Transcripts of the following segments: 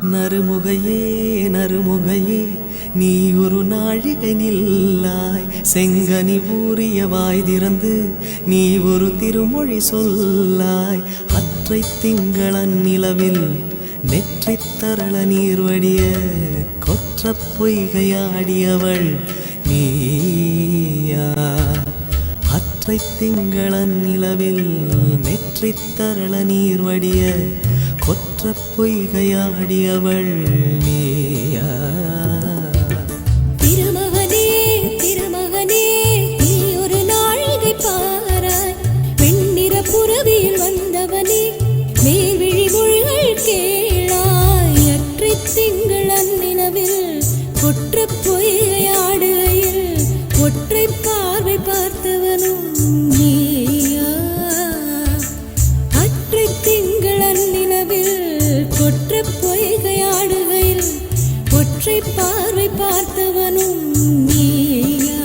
நறுமுகையே நறுமுகையே நீ ஒரு நாழிகை நில்லாய் செங்கனி ஊறிய வாய் திறந்து நீ ஒரு திருமொழி சொல்லாய் அற்றை திங்களன் நிலவில் நெற்றித் தரள நீர் வடிய கொற்ற பொய்கையாடியவள் நீயா அற்றை திங்களன் நிலவில் நெற்றித் தரள நீர் வடிய கொற்ற பொய்கையாடியவள் நீயா திருமகனே திருமகனே நீ ஒரு நாழிகை பாராய் வெண்ணிற புறவியில் வந்தவனே மேல்விழி மொழிகள் கேளாய் அற்றை திங்களன் நிலவில் கொற்ற பொய்கையாடுகையில் ஒற்றை பார்வை பார்த்தவனும் நீயா அற்றை திங்களன் நிலவில் கொற்ற பொய்கையாடுகையில் ஒற்றை பார்வை பார்த்தவனும் நீயா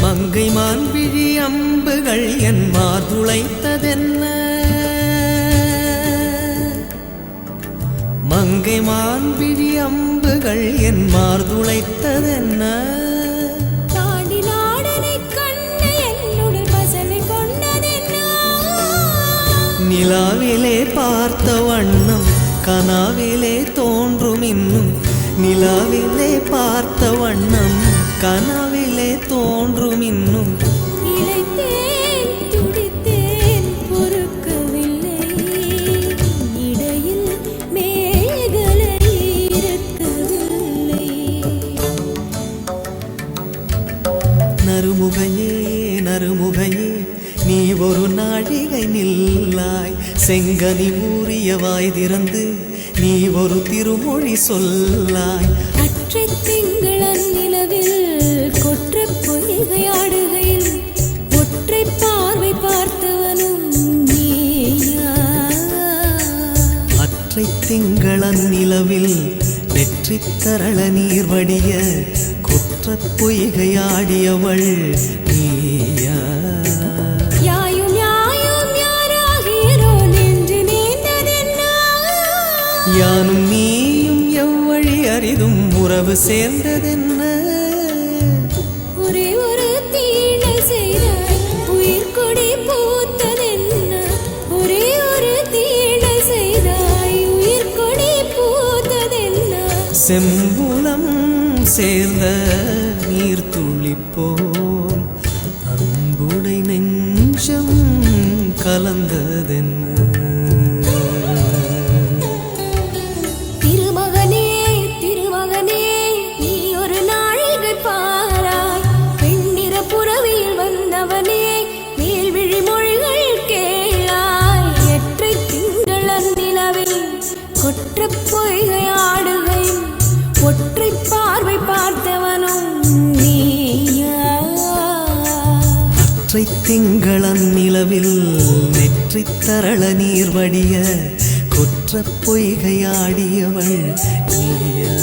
மங்கை மான்விழி அம்புகள் என் மார்துளைத்ததென்ன மங்கை மான்விழி அம்புகள் என் மார்துளைத்ததென்ன தாண்டி நாடனை கண்டு என்னுடன் வசனை கொண்டதென்ன நிலாவிலே பார்த்த வண்ணம் கனாவிலே தோன்றும் இன்னும் நிலாவிலே பார்த்த வண்ணம் கனாவிலே தோன்றும் இன்னும் இளைத்தேன் துடித்தேன் பொறுக்கவில்லை இடையில் மேகலை இருக்கவில்லை நறுமுகையே நறுமுகையே நீ ஒரு நாழிகை நில்லாய் செங்கனி ஊறிய வாய் திறந்து நீ ஒரு திருமொழி சொல்லாய் அற்றை திங்களன் நிலவில் கொற்ற பொய்கையாடுகையில் ஒற்றை பார்வை பார்த்தவனும் நீயா அற்றை திங்களன் நிலவில் வெற்றித் தரள நீர் வடிய கொற்ற பொய்கையாடியவள் நீயா யாயும் யாயும் யாராகிறோ நின்று நீண்டதென்ன யானும் நீயும் எவ்வழி அரிதும் உறவு சேர்ந்ததென்ன ஒரே ஒரு தீண்டை செய்தாய் உயிர் கொடி பூத்ததென்ன ஒரே ஒரு தீண்டை செய்தாய் உயிர் கொடி பூத்ததென்ன செம்புலம் சேர்ந்த நீர் துளிப்போம் அன்புடை நெஞ்சம் கலந்ததென்ன திருமகனே திருமகனே நீ ஒரு நாழிகை பாராய் வெண்ணிற புறவியில் வந்தவனே மேல்விழி மொழிகள் கேளாய் எற்றை திங்களன் நிலவில் கொற்ற பொய்கையாடுகையில் ஒற்றை பார்வை பார்த்தவனும் நீயா அற்றை திங்களன் நிலவில் நெற்றித் தரள நீர் வடிய கொற்ற பொய்கையாடியவள் நீயா